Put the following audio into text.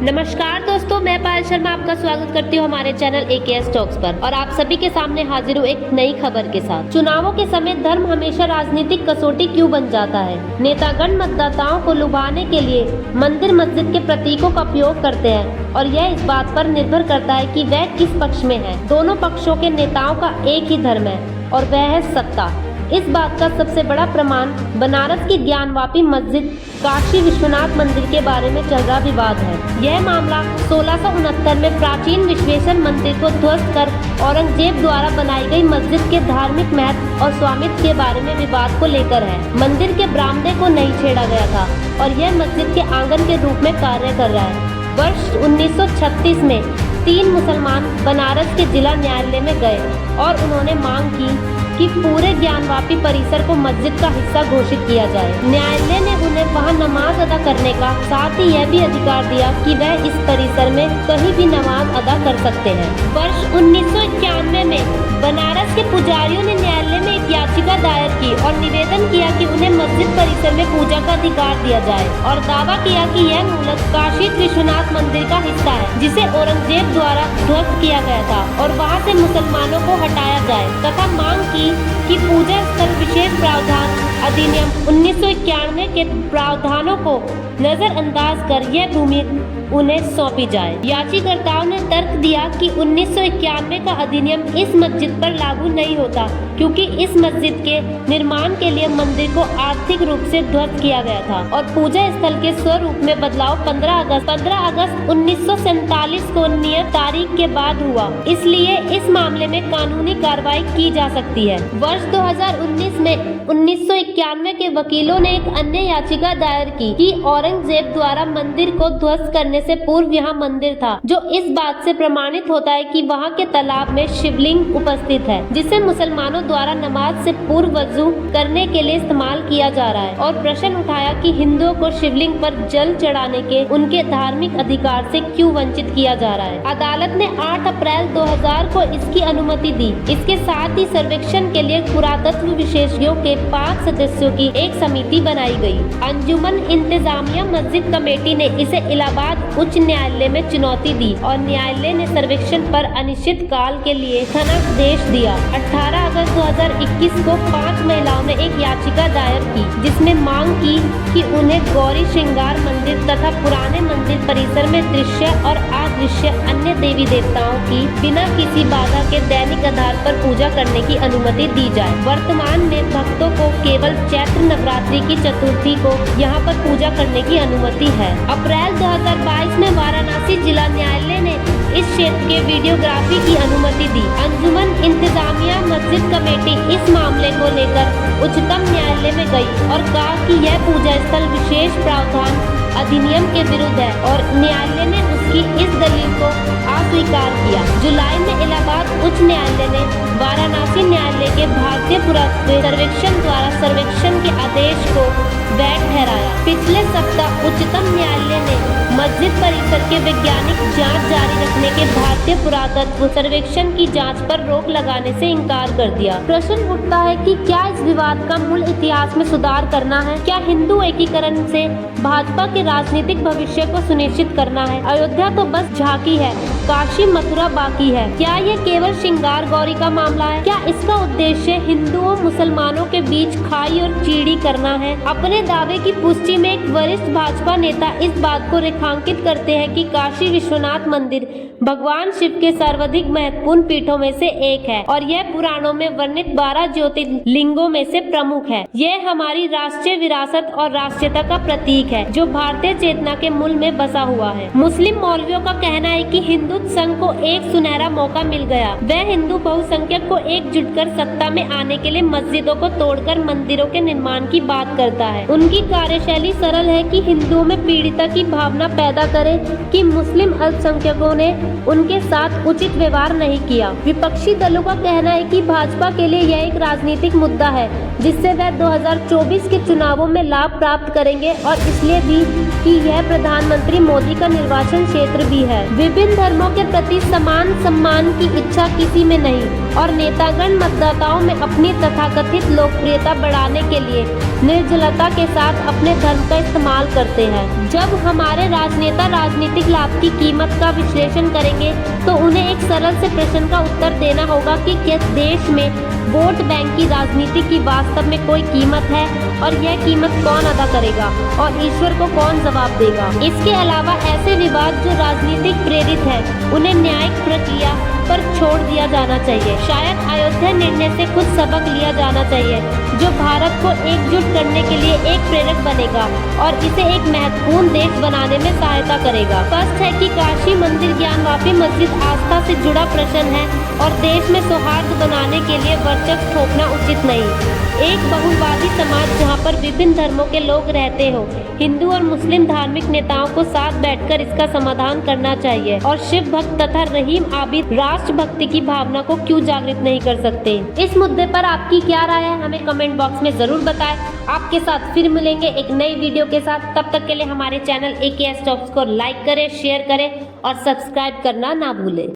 नमस्कार दोस्तों, मैं पायल शर्मा आपका स्वागत करती हूँ हमारे चैनल AKS टॉक्स पर और आप सभी के सामने हाजिर हूँ एक नई खबर के साथ। चुनावों के समय धर्म हमेशा राजनीतिक कसौटी क्यों बन जाता है? नेतागण मतदाताओं को लुभाने के लिए मंदिर मस्जिद के प्रतीकों का उपयोग करते हैं और यह इस बात पर निर्भर करता है कि वह किस पक्ष में है। दोनों पक्षों के नेताओं का एक ही धर्म है और वह है सत्ता। इस बात का सबसे बड़ा प्रमाण बनारस की ज्ञानवापी मस्जिद काशी विश्वनाथ मंदिर के बारे में चल रहा विवाद है। यह मामला 1669 में प्राचीन विश्वेश्वर मंदिर को ध्वस्त कर औरंगजेब द्वारा बनाई गई मस्जिद के धार्मिक महत्व और स्वामित्व के बारे में विवाद को लेकर है। मंदिर के बरामदे को नहीं छेड़ा गया था और यह मस्जिद के आंगन के रूप में कार्य कर रहा है। वर्ष 1936 में 3 मुसलमान बनारस के जिला न्यायालय में गए और उन्होंने मांग की कि पूरे ज्ञानवापी परिसर को मस्जिद का हिस्सा घोषित किया जाए। न्यायालय ने उन्हें वहां नमाज अदा करने का साथ ही यह भी अधिकार दिया कि वह इस परिसर में कहीं भी नमाज अदा कर सकते हैं। वर्ष 1991 में बनारस के पुजारियों ने न्यायालय में एक याचिका दायर की और निवेदन किया कि उन्हें मस्जिद परिसर में पूजा का अधिकार दिया जाए और दावा किया कि यह मूलतः काशी विश्वनाथ मंदिर का हिस्सा है जिसे औरंगजेब द्वारा ध्वस्त किया गया था और वहां से मुसलमानों को हटाया जाए तथा मांग की कि पूजा स्थल विशेष प्रावधान अधिनियम 1991 के प्रावधानों को नजरअंदाज कर यह भूमि उन्हें सौंपी जाए। याचिकाकर्ताओं ने तर्क दिया कि 1991 का अधिनियम इस मस्जिद पर लागू नहीं होता क्योंकि इस मस्जिद के निर्माण के लिए मंदिर को आर्थिक रूप से ध्वस्त किया गया था और पूजा स्थल के स्वरूप में बदलाव 15 अगस्त 1947 को नियत तारीख के बाद हुआ, इसलिए इस मामले में कानूनी कार्रवाई की जा सकती है। वर्ष 2019 में 1991 के वकीलों ने एक अन्य याचिका दायर की कि औरंगजेब द्वारा मंदिर को ध्वस्त करने से पूर्व यहाँ मंदिर था, जो इस बात से प्रमाणित होता है कि वहाँ के तालाब में शिवलिंग उपस्थित है जिसे मुसलमानों द्वारा नमाज से पूर्व वजू करने के लिए इस्तेमाल किया जा रहा है और प्रश्न उठाया कि हिंदुओं को शिवलिंग पर जल चढ़ाने के उनके धार्मिक अधिकार से क्यों वंचित किया जा रहा है। अदालत ने 8 अप्रैल 2000 को इसकी अनुमति दी। इसके साथ ही सर्वेक्षण के लिए पुरातत्व विशेषज्ञों के 5 सदस्यों की एक समिति बनाई गई। अंजुमन इंतजामिया मस्जिद कमेटी ने इसे इलाहाबाद उच्च न्यायालय में चुनौती दी और न्यायालय ने सर्वेक्षण पर अनिश्चित काल के लिए धनादेश दिया। 18 अगस्त 2021 को 5 महिलाओं ने एक याचिका दायर की जिसमें मांग की कि उन्हें गौरी श्रृंगार मंदिर तथा पुराने मंदिर परिसर में दृश्य और अदृश्य अन्य देवी देवताओं की बिना किसी बाधा के दैनिक आधार पर पूजा करने की अनुमति दी जाए। वर्तमान में भक्तों को केवल चैत्र नवरात्रि की चतुर्थी को यहाँ पर पूजा करने की अनुमति है। अप्रैल 2022 में वाराणसी जिला न्यायालय ने इस क्षेत्र के वीडियोग्राफी की अनुमति दी। अंजुमन इंतजामिया मस्जिद कमेटी इस मामले को लेकर उच्चतम न्यायालय में गई और कहा कि यह पूजा स्थल विशेष प्रावधान अधिनियम के विरुद्ध है और न्यायालय ने उसकी इस दलील को अस्वीकार किया। जुलाई में इलाहाबाद उच्च न्यायालय ने वाराणसी न्यायालय के भारतीय पुरातत्व सर्वेक्षण द्वारा सर्वेक्षण के आदेश को वैध ठहराया। पिछले सप्ताह उच्चतम न्यायालय ने मस्जिद परिसर के वैज्ञानिक जांच जारी रखने के भारतीय पुरातत्व सर्वेक्षण की जांच पर रोक लगाने से इनकार कर दिया। प्रश्न उठता है कि क्या इस विवाद का मूल इतिहास में सुधार करना है? क्या हिंदू एकीकरण से भाजपा के राजनीतिक भविष्य को सुनिश्चित करना है? अयोध्या तो बस झांकी है, काशी मथुरा बाकी है। क्या ये केवल श्रृंगार गौरी का मामला है? क्या इसका उद्देश्य हिंदुओं मुसलमानों के बीच खाई और चीड़ी करना है? अपने दावे की पुष्टि में एक वरिष्ठ भाजपा नेता इस बात को रेखांकित करते हैं कि काशी विश्वनाथ मंदिर भगवान शिव के सर्वाधिक महत्वपूर्ण पीठों में से एक है और यह पुराणों में वर्णित 12 ज्योतिर्लिंगों में से प्रमुख है। यह हमारी राष्ट्रीय विरासत और राष्ट्रीयता का प्रतीक है जो भारतीय चेतना के मूल में बसा हुआ है। मुस्लिम मौलवियों का कहना है कि हिंदू संघ को एक सुनहरा मौका मिल गया। वह हिंदू बहुसंख्यक को एकजुट कर सत्ता में आने के लिए मस्जिदों को तोड़कर मंदिरों के निर्माण की बात करता है। उनकी कार्यशैली सरल है कि हिंदुओं में पीड़िता की भावना पैदा करे कि मुस्लिम अल्पसंख्यकों ने उनके साथ उचित व्यवहार नहीं किया। विपक्षी दलों का कहना है कि भाजपा के लिए यह एक राजनीतिक मुद्दा है जिससे वह 2024 के चुनावों में लाभ प्राप्त करेंगे और इसलिए भी कि यह प्रधानमंत्री मोदी का निर्वाचन क्षेत्र भी है। विभिन्न धर्मों के प्रति समान सम्मान की इच्छा किसी में नहीं। और नेतागण मतदाताओं में अपनी तथाकथित लोकप्रियता बढ़ाने के लिए निर्जलता के साथ अपने धर्म का इस्तेमाल करते हैं। जब हमारे राजनेता राजनीतिक लाभ की कीमत का विश्लेषण करेंगे तो उन्हें एक सरल से प्रश्न का उत्तर देना होगा कि क्या देश में वोट बैंक की राजनीति की वास्तव में कोई कीमत है और यह कीमत कौन अदा करेगा और ईश्वर को कौन जवाब देगा। इसके अलावा ऐसे विवाद जो राजनीतिक प्रेरित है उन्हें न्यायिक प्रक्रिया पर छोड़ दिया जाना चाहिए। शायद अयोध्या निर्णय से कुछ सबक लिया जाना चाहिए जो भारत को एकजुट करने के लिए एक प्रेरक बनेगा और इसे एक महत्वपूर्ण देश बनाने में सहायता करेगा। स्पष्ट है कि काशी मंदिर ज्ञानवापी मस्जिद आस्था से जुड़ा प्रश्न है और देश में सौहार्द बनाने के लिए वर्चस्व थोपना उचित नहीं। एक बहुवादी समाज जहां पर विभिन्न धर्मों के लोग रहते हो, हिंदू और मुस्लिम धार्मिक नेताओं को साथ बैठकर इसका समाधान करना चाहिए और शिव भक्त तथा रहीम आबिद राष्ट्रभक्ति की भावना को क्यों जागृत नहीं कर सकते। इस मुद्दे पर आपकी क्या राय है हमें कमेंट बॉक्स में जरूर बताएं। आपके साथ फिर मिलेंगे एक नई वीडियो के साथ। तब तक के लिए हमारे चैनल AKS टॉक्स को लाइक करें, शेयर करें और सब्सक्राइब करना ना भूलें।